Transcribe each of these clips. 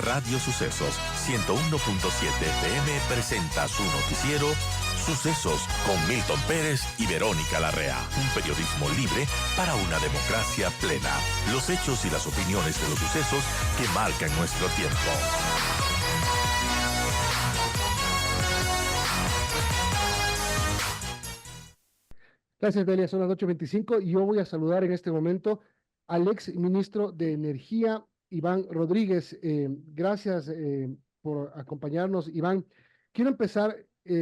Radio Sucesos 101.7 FM presenta su noticiero Sucesos con Milton Pérez y Verónica Larrea. Un periodismo libre para una democracia plena. Los hechos y las opiniones de los sucesos que marcan nuestro tiempo. Gracias, Delia. Son las 8:25 y yo voy a saludar en este momento al ex ministro de Energía, Iván Rodríguez. Gracias por acompañarnos, Iván. Quiero empezar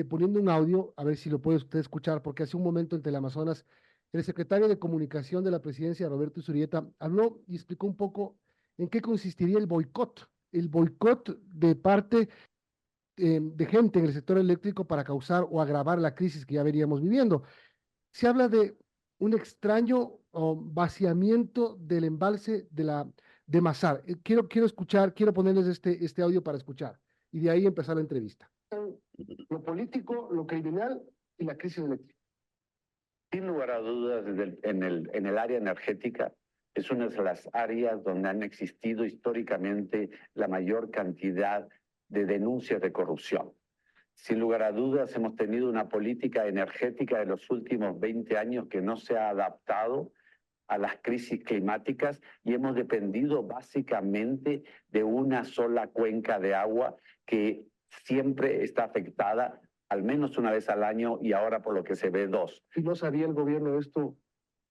poniendo un audio, a ver si lo puede usted escuchar, porque hace un momento en Teleamazonas, el secretario de Comunicación de la Presidencia, Roberto Zurrieta, habló y explicó un poco en qué consistiría el boicot de parte de gente en el sector eléctrico para causar o agravar la crisis que ya veníamos viviendo. Se habla de un extraño vaciamiento del embalse de Masar. Quiero ponerles este audio para escuchar y de ahí empezar la entrevista. Lo político, lo criminal y la crisis eléctrica. Sin lugar a dudas, en el área energética es una de las áreas donde han existido históricamente la mayor cantidad de denuncias de corrupción. Sin lugar a dudas, hemos tenido una política energética de los últimos 20 años que no se ha adaptado a las crisis climáticas y hemos dependido básicamente de una sola cuenca de agua que siempre está afectada al menos una vez al año y ahora por lo que se ve dos. ¿Y no sabía el gobierno de esto?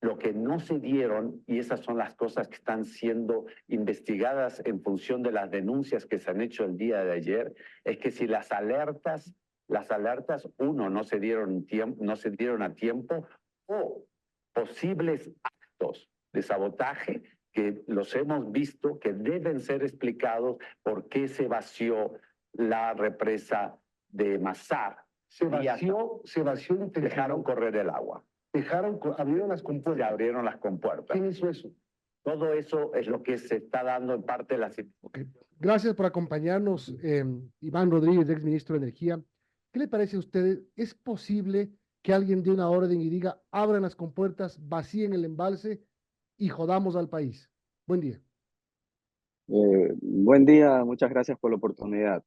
Lo que no se dieron, y esas son las cosas que están siendo investigadas en función de las denuncias que se han hecho el día de ayer, es que si las alertas, uno, no se dieron a tiempo, o posibles actos de sabotaje que los hemos visto, que deben ser explicados por qué se vació la represa de Masar. Se vació dejaron correr el agua. Abrieron las compuertas. Se abrieron las compuertas. ¿Quién hizo eso? Todo eso es lo que se está dando en parte de la situación. Okay. Gracias por acompañarnos, Iván Rodríguez, ex ministro de Energía. ¿Qué le parece a usted? ¿Es posible que alguien dé una orden y diga, abran las compuertas, vacíen el embalse y jodamos al país? Buen día. Buen día, muchas gracias por la oportunidad.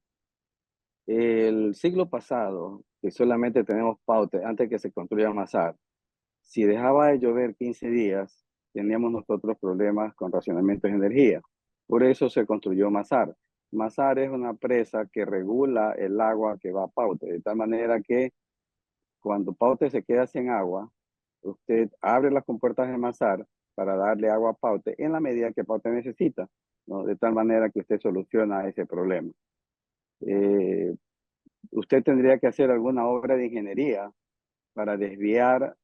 El siglo pasado, que solamente tenemos Paute antes que se construya Masar, si dejaba de llover 15 días, teníamos nosotros problemas con racionamiento de energía. Por eso se construyó Masar. Masar es una presa que regula el agua que va a Paute, de tal manera que cuando Paute se queda sin agua, usted abre las compuertas de Masar para darle agua a Paute en la medida que Paute necesita, ¿no? De tal manera que usted soluciona ese problema. Usted tendría que hacer alguna obra de ingeniería para desviar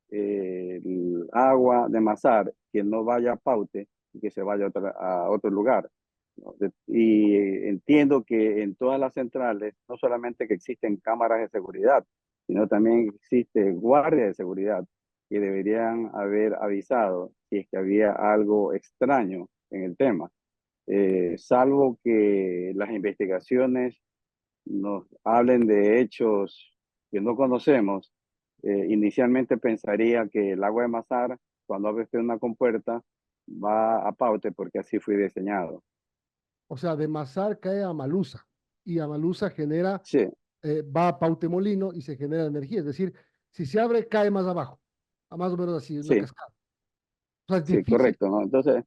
el agua de Masar, que no vaya a Paute y que se vaya a otro lugar, ¿no? Y entiendo que en todas las centrales, no solamente que existen cámaras de seguridad, sino también existe guardia de seguridad que deberían haber avisado si es que había algo extraño en el tema. Salvo que las investigaciones nos hablen de hechos que no conocemos, inicialmente pensaría que el agua de Masar, cuando abre usted una compuerta, va a Paute porque así fue diseñado. O sea, de Masar cae a Malusa y a Malusa genera, Sí. Va a Paute Molino y se genera energía. Es decir, si se abre, cae más abajo, a más o menos así, una Sí. cascada. O sea, es Sí, difícil. correcto, ¿no? Entonces,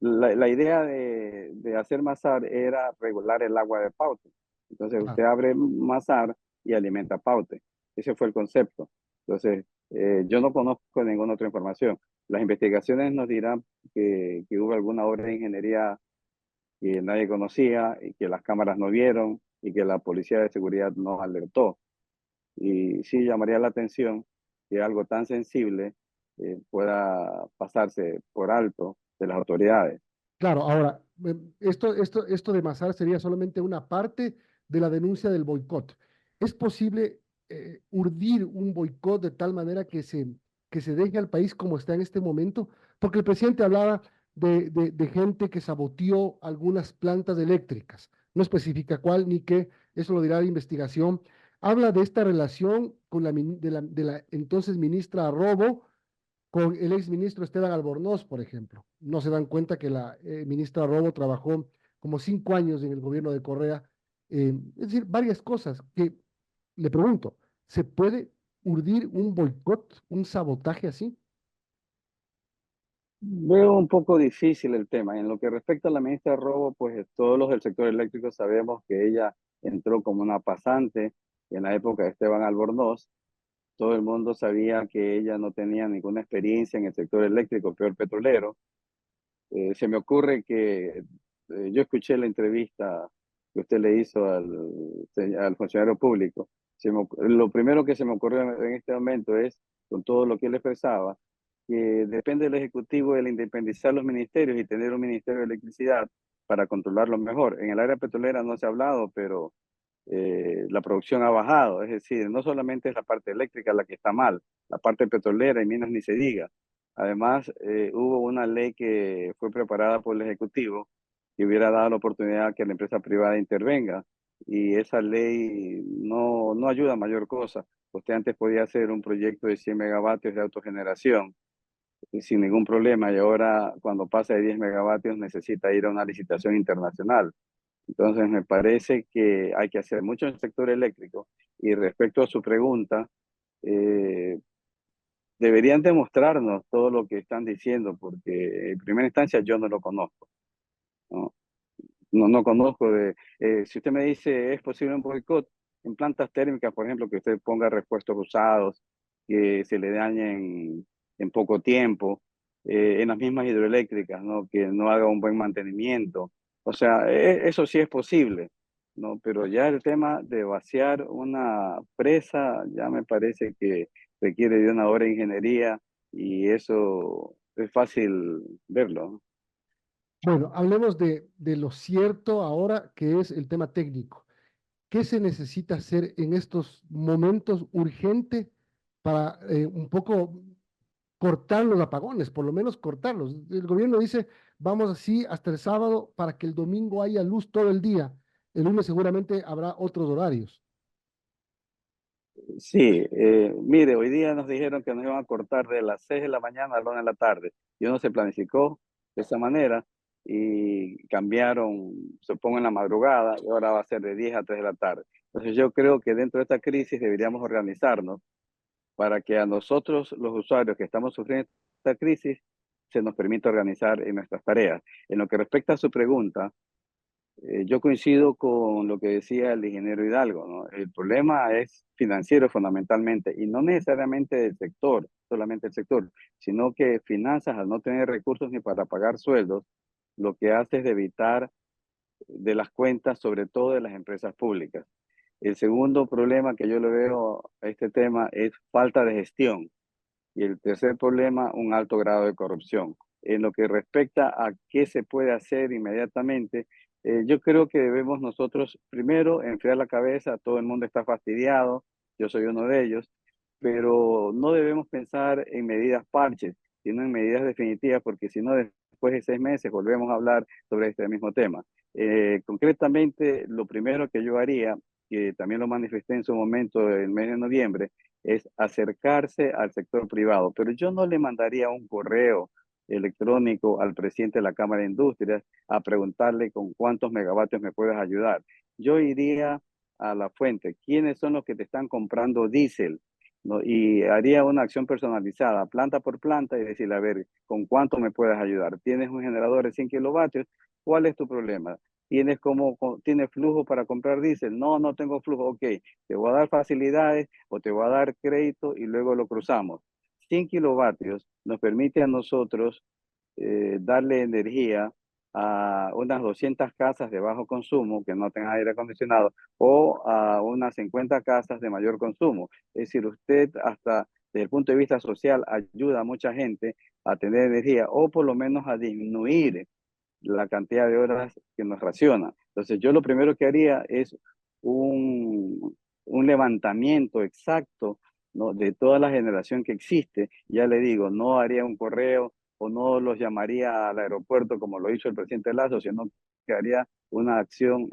la idea de hacer Masar era regular el agua de Paute. Entonces, usted abre Masar y alimenta Paute. Ese fue el concepto. Entonces, yo no conozco ninguna otra información. Las investigaciones nos dirán que hubo alguna obra de ingeniería que nadie conocía y que las cámaras no vieron y que la policía de seguridad no alertó. Y sí llamaría la atención que algo tan sensible pueda pasarse por alto de las autoridades. Claro, ahora, esto de Masar sería solamente una parte de la denuncia del boicot. ¿Es posible urdir un boicot de tal manera que se deje al país como está en este momento? Porque el presidente hablaba de gente que saboteó algunas plantas eléctricas. No especifica cuál ni qué, eso lo dirá la investigación. Habla de esta relación con de la entonces ministra Robo, con el exministro Esteban Albornoz, por ejemplo. No se dan cuenta que la ministra Robo trabajó como 5 años en el gobierno de Correa. Es decir, varias cosas que le pregunto, ¿se puede urdir un boicot, un sabotaje así? Veo un poco difícil el tema. En lo que respecta a la ministra Robo, pues todos los del sector eléctrico sabemos que ella entró como una pasante en la época de Esteban Albornoz. Todo el mundo sabía que ella no tenía ninguna experiencia en el sector eléctrico, peor petrolero. Se me ocurre que yo escuché la entrevista que usted le hizo al funcionario público. Lo primero que se me ocurrió en este momento es, con todo lo que él expresaba, que depende del Ejecutivo el independizar los ministerios y tener un Ministerio de Electricidad para controlarlo mejor. En el área petrolera no se ha hablado, pero la producción ha bajado. Es decir, no solamente es la parte eléctrica la que está mal, la parte petrolera y minas ni se diga. Además, hubo una ley que fue preparada por el Ejecutivo que hubiera dado la oportunidad que la empresa privada intervenga, y esa ley no ayuda a mayor cosa. Usted antes podía hacer un proyecto de 100 megavatios de autogeneración sin ningún problema, y ahora cuando pasa de 10 megavatios necesita ir a una licitación internacional. Entonces me parece que hay que hacer mucho en el sector eléctrico. Y respecto a su pregunta, eh, deberían demostrarnos todo lo que están diciendo, porque en primera instancia yo no lo conozco, ¿no? No conozco si usted me dice, ¿es posible un boicot en plantas térmicas, por ejemplo, que usted ponga repuestos usados, que se le dañen en poco tiempo, en las mismas hidroeléctricas, ¿no? Que no haga un buen mantenimiento? O sea, eso sí es posible, ¿no? Pero ya el tema de vaciar una presa ya me parece que requiere de una obra de ingeniería, y eso es fácil verlo, ¿no? Bueno, hablemos de lo cierto ahora, que es el tema técnico. ¿Qué se necesita hacer en estos momentos urgente para un poco cortar los apagones, por lo menos cortarlos? El gobierno dice, vamos así hasta el sábado para que el domingo haya luz todo el día. El lunes seguramente habrá otros horarios. Sí, mire, hoy día nos dijeron que nos iban a cortar de las 6 de la mañana a la 1 de la tarde. Y uno se planificó de esa manera y cambiaron, supongo, en la madrugada, y ahora va a ser de 10 a 3 de la tarde. Entonces yo creo que dentro de esta crisis deberíamos organizarnos para que a nosotros, los usuarios que estamos sufriendo esta crisis, se nos permita organizar en nuestras tareas. En lo que respecta a su pregunta, yo coincido con lo que decía el ingeniero Hidalgo, ¿no? El problema es financiero fundamentalmente, y no necesariamente del sector, solamente el sector, sino que finanzas, al no tener recursos ni para pagar sueldos, lo que hace es evitar de las cuentas, sobre todo de las empresas públicas. El segundo problema que yo le veo a este tema es falta de gestión. Y el tercer problema, un alto grado de corrupción. En lo que respecta a qué se puede hacer inmediatamente, yo creo que debemos nosotros primero enfriar la cabeza. Todo el mundo está fastidiado, yo soy uno de ellos, pero no debemos pensar en medidas parches, sino en medidas definitivas, porque si no, después de 6 meses volvemos a hablar sobre este mismo tema. Concretamente, lo primero que yo haría, que también lo manifesté en su momento el mes de noviembre, es acercarse al sector privado. Pero yo no le mandaría un correo electrónico al presidente de la Cámara de Industrias a preguntarle con cuántos megavatios me puedes ayudar. Yo iría a la fuente, quiénes son los que te están comprando diésel, ¿no? Y haría una acción personalizada, planta por planta, y decirle, a ver, ¿con cuánto me puedes ayudar? ¿Tienes un generador de 100 kilovatios? ¿Cuál es tu problema? ¿Tienes flujo para comprar diésel? No, no tengo flujo. Ok, te voy a dar facilidades o te voy a dar crédito y luego lo cruzamos. 100 kilovatios nos permite a nosotros darle energía a unas 200 casas de bajo consumo que no tengan aire acondicionado, o a unas 50 casas de mayor consumo. Es decir, usted hasta desde el punto de vista social ayuda a mucha gente a tener energía, o por lo menos a disminuir la cantidad de horas que nos raciona. Entonces yo lo primero que haría es un levantamiento exacto, ¿no? De toda la generación que existe. Ya le digo, no haría un correo o no los llamaría al aeropuerto como lo hizo el presidente Lazo, sino que haría una acción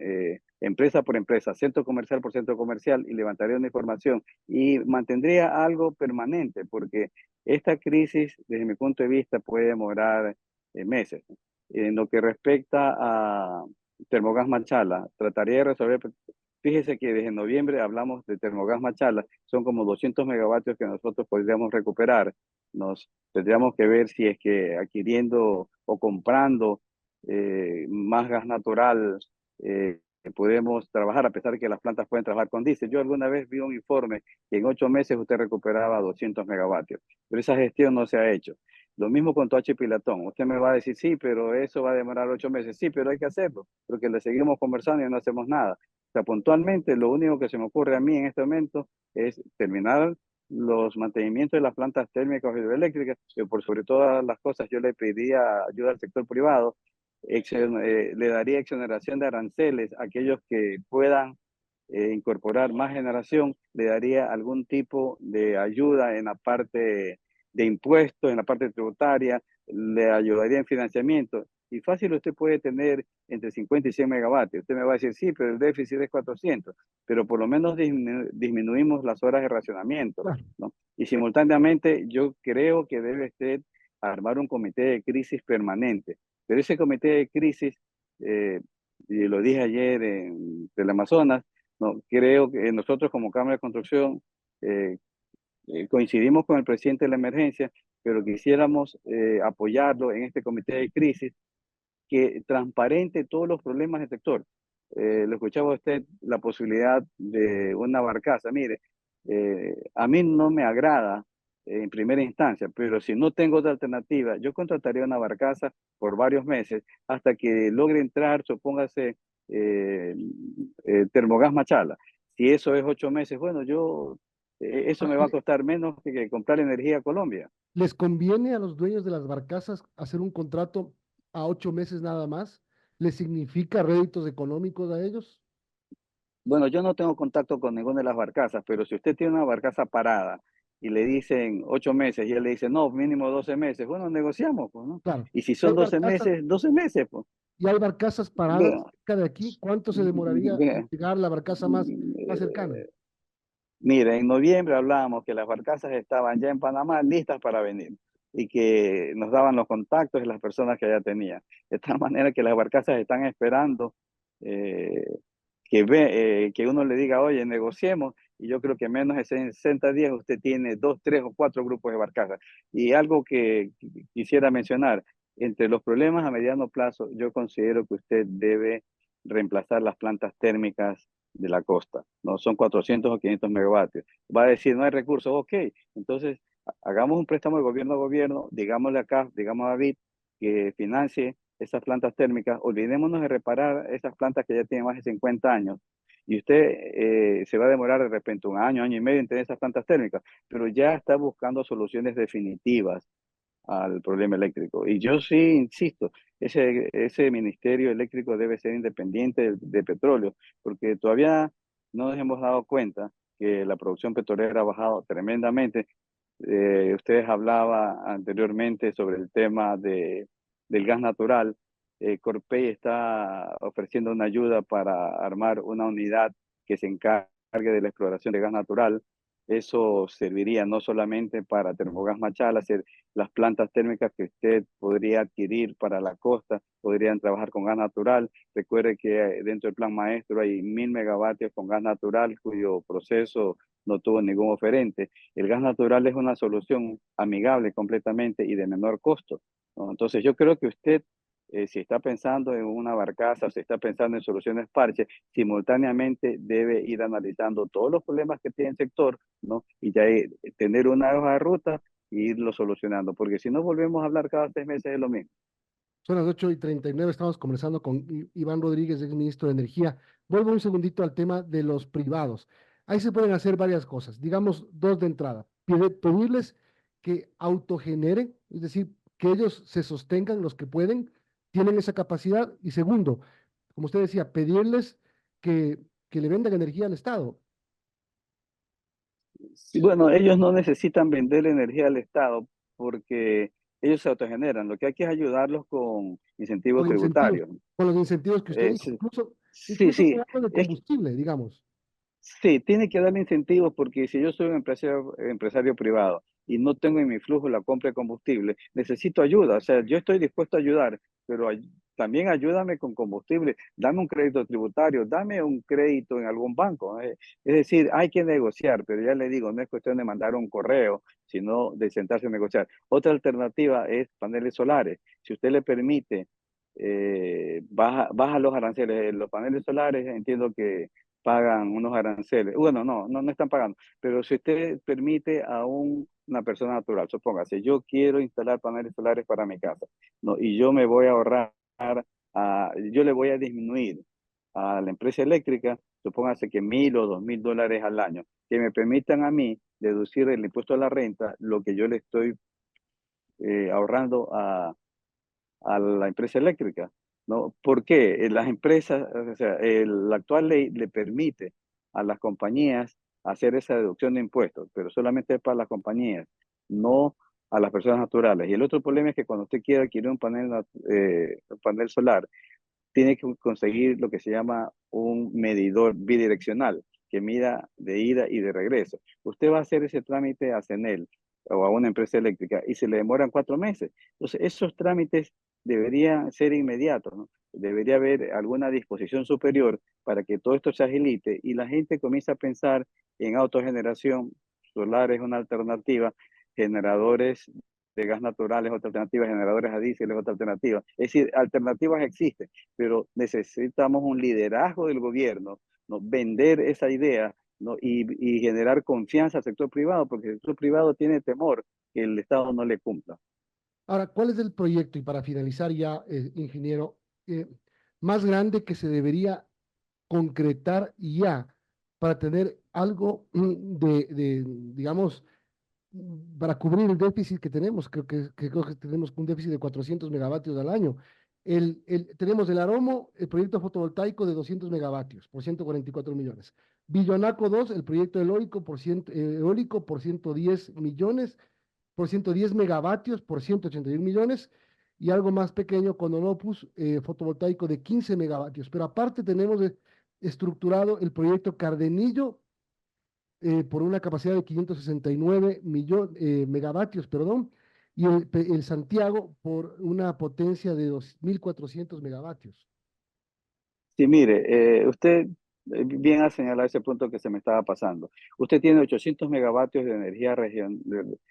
empresa por empresa, centro comercial por centro comercial, y levantaría una información y mantendría algo permanente, porque esta crisis, desde mi punto de vista, puede demorar meses. En lo que respecta Termogas Machala, trataría de resolver. Fíjese que desde noviembre hablamos de Termogas Machala, son como 200 megavatios que nosotros podríamos recuperar. Nos tendríamos que ver si es que adquiriendo o comprando más gas natural podemos trabajar, a pesar de que las plantas pueden trabajar con diésel. Yo alguna vez vi un informe que en 8 meses usted recuperaba 200 megavatios, pero esa gestión no se ha hecho. Lo mismo con Toachi Pilatón. Usted me va a decir, sí, pero eso va a demorar 8 meses. Sí, pero hay que hacerlo, porque le seguimos conversando y no hacemos nada. O sea, puntualmente, lo único que se me ocurre a mí en este momento es terminar los mantenimientos de las plantas térmicas o hidroeléctricas, que por sobre todas las cosas yo le pediría ayuda al sector privado, le daría exoneración de aranceles a aquellos que puedan incorporar más generación, le daría algún tipo de ayuda en la parte de impuestos, en la parte tributaria, le ayudaría en financiamiento. Y fácil usted puede tener entre 50 y 100 megavatios. Usted me va a decir, sí, pero el déficit es 400, pero por lo menos disminuimos las horas de racionamiento, Claro. ¿no? Y simultáneamente yo creo que debe usted armar un comité de crisis permanente. Pero ese comité de crisis, y lo dije ayer en Teleamazonas, no, creo que nosotros como Cámara de Construcción eh, coincidimos con el presidente de la emergencia, pero quisiéramos apoyarlo en este comité de crisis que transparente todos los problemas del sector. Lo escuchaba usted, la posibilidad de una barcaza. Mire, a mí no me agrada en primera instancia, pero si no tengo otra alternativa, yo contrataría una barcaza por varios meses hasta que logre entrar, supóngase, eh, Termogas Machala. Si eso es 8 meses, bueno, eso me va a costar menos que comprar energía a Colombia. ¿Les conviene a los dueños de las barcazas hacer un contrato a 8 meses nada más? ¿Les significa réditos económicos a ellos? Bueno, yo no tengo contacto con ninguna de las barcazas, pero si usted tiene una barcaza parada y le dicen 8 meses y él le dice, no, mínimo 12 meses, bueno, negociamos, pues, ¿no? Claro. Y si Y hay son 12 barcazas, meses, 12 meses, pues. y hay barcazas paradas Vea, cerca de aquí. ¿Cuánto se demoraría en vea, llegar la barcaza más cercana? eh, mira, en noviembre hablábamos que las barcazas estaban ya en Panamá listas para venir y que nos daban los contactos de las personas que ya tenían. De tal manera que las barcazas están esperando eh, que uno le diga, oye, negociemos, y yo creo que en menos de 60 días usted tiene 2, 3 o 4 grupos de barcazas. Y algo que quisiera mencionar, entre los problemas a mediano plazo, yo considero que usted debe reemplazar las plantas térmicas de la costa, ¿no? Son 400 o 500 megavatios. Va a decir, no hay recursos, ok, entonces hagamos un préstamo de gobierno a gobierno, digámosle acá, digamos a David, que financie esas plantas térmicas, olvidémonos de reparar esas plantas que ya tienen más de 50 años. Y usted se va a demorar de repente un año, año y medio en tener esas plantas térmicas, pero ya está buscando soluciones definitivas al problema eléctrico. Y yo sí insisto, ese ministerio eléctrico debe ser independiente de petróleo, porque todavía no nos hemos dado cuenta que la producción petrolera ha bajado tremendamente. Ustedes hablaban anteriormente sobre el tema del gas natural. Corpey está ofreciendo una ayuda para armar una unidad que se encargue de la exploración de gas natural. Eso serviría no solamente para Termogas Machala, hacer las plantas térmicas que usted podría adquirir para la costa, podrían trabajar con gas natural. Recuerde que dentro del plan maestro hay 1000 megavatios con gas natural cuyo proceso no tuvo ningún oferente. El gas natural es una solución amigable completamente y de menor costo, ¿no? Entonces yo creo que usted, si está pensando en una barcaza, si está pensando en soluciones parches, simultáneamente debe ir analizando todos los problemas que tiene el sector, ¿no? Y ya tener una hoja de ruta e irlo solucionando, porque si no volvemos a hablar cada 3 meses es lo mismo. Son las 8:39. Estamos conversando con Iván Rodríguez, ex ministro de Energía. Vuelvo un segundito al tema de los privados. Ahí se pueden hacer varias cosas, digamos dos de entrada. Pedirles que autogeneren, es decir, que ellos se sostengan los que pueden, tienen esa capacidad. Y segundo, como usted decía, pedirles que le vendan energía al Estado. Sí, bueno, ellos no necesitan vender energía al Estado porque ellos se autogeneran. Lo que hay que es ayudarlos con incentivos Con incentivos, tributarios. con los incentivos que usted dice, Sí, sí, incluso sí. hablando de Es combustible, digamos. Sí, tiene que darle incentivos porque si yo soy un empresario privado y no tengo en mi flujo la compra de combustible, necesito ayuda. O sea, yo estoy dispuesto a ayudar, pero también ayúdame con combustible, dame un crédito tributario, dame un crédito en algún banco. Es decir, hay que negociar, pero ya le digo, no es cuestión de mandar un correo, sino de sentarse a negociar. Otra alternativa es paneles solares. Si usted le permite, baja los aranceles. Los paneles solares entiendo que pagan unos aranceles. Bueno, no están pagando, pero si usted permite a una persona natural, supóngase, yo quiero instalar paneles solares para mi casa, ¿no? Y yo me voy a ahorrar, yo le voy a disminuir a la empresa eléctrica, supóngase que $1,000 o $2,000 al año, que me permitan a mí deducir el impuesto a la renta, lo que yo le estoy ahorrando a la empresa eléctrica, ¿no? ¿Por qué? Las empresas, o sea, la actual ley le permite a las compañías hacer esa deducción de impuestos, pero solamente es para las compañías, no a las personas naturales. Y el otro problema es que cuando usted quiere adquirir un panel solar, tiene que conseguir lo que se llama un medidor bidireccional, que mida de ida y de regreso. Usted va a hacer ese trámite a CENEL o a una empresa eléctrica y se le demoran 4 meses. Entonces, esos trámites deberían ser inmediatos, ¿no? Debería haber alguna disposición superior para que todo esto se agilite y la gente comience a pensar en autogeneración. Solar es una alternativa, generadores de gas natural es otra alternativa, generadores a diésel es otra alternativa. Es decir, alternativas existen, pero necesitamos un liderazgo del gobierno, ¿no? Vender esa idea, ¿no? Y generar confianza al sector privado, porque el sector privado tiene temor que el Estado no le cumpla. Ahora, ¿cuál es el proyecto? Y para finalizar ya, ingeniero, más grande que se debería concretar ya para tener algo digamos, para cubrir el déficit que tenemos? Creo que tenemos un déficit de 400 megavatios al año. Tenemos el Aromo, el proyecto fotovoltaico de 200 megavatios por 144 millones. Billonaco 2, el proyecto eólico por 110 millones, por 110 megavatios por 181 millones. Y algo más pequeño con Onopus, fotovoltaico de 15 megavatios. Pero aparte tenemos estructurado el proyecto Cardenillo, por una capacidad de 569 megavatios, perdón, y el Santiago por una potencia de 2.400 megavatios. Sí, mire, usted bien ha señalado ese punto que se me estaba pasando. Usted tiene 800 megavatios de energía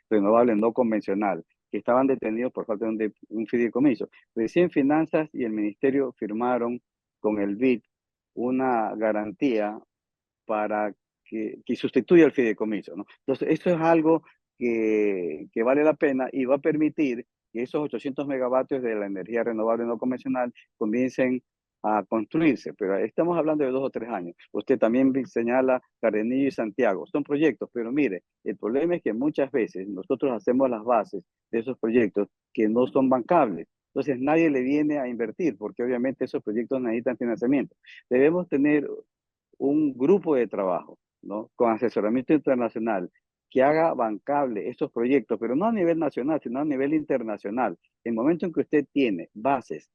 renovable no convencional que estaban detenidos por falta de un fideicomiso. Recién Finanzas y el Ministerio firmaron con el BID una garantía para que sustituya el fideicomiso, ¿no? Entonces, esto es algo que vale la pena y va a permitir que esos 800 megavatios de la energía renovable no convencional comiencen a construirse, pero estamos hablando de 2 o 3 años. Usted también señala Cardenillo y Santiago, son proyectos, pero mire, el problema es que muchas veces nosotros hacemos las bases de esos proyectos que no son bancables. Entonces nadie le viene a invertir porque obviamente esos proyectos necesitan financiamiento. Debemos tener un grupo de trabajo, ¿no? Con asesoramiento internacional que haga bancable estos proyectos, pero no a nivel nacional, sino a nivel internacional. En el momento en que usted tiene bases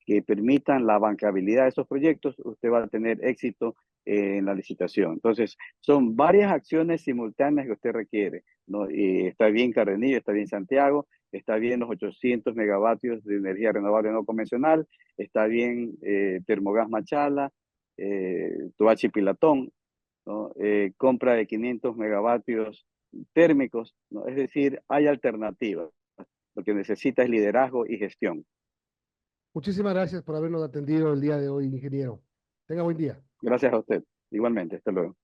que permitan la bancabilidad de esos proyectos, usted va a tener éxito en la licitación. Entonces, son varias acciones simultáneas que usted requiere, ¿no? Y está bien Cardenillo, está bien Santiago, está bien los 800 megavatios de energía renovable no convencional, está bien Termogas Machala, Toachi Pilatón, ¿no? Compra de 500 megavatios térmicos, ¿no? Es decir, hay alternativas. Lo que necesita es liderazgo y gestión. Muchísimas gracias por habernos atendido el día de hoy, ingeniero. Tenga buen día. Gracias a usted. Igualmente, hasta luego.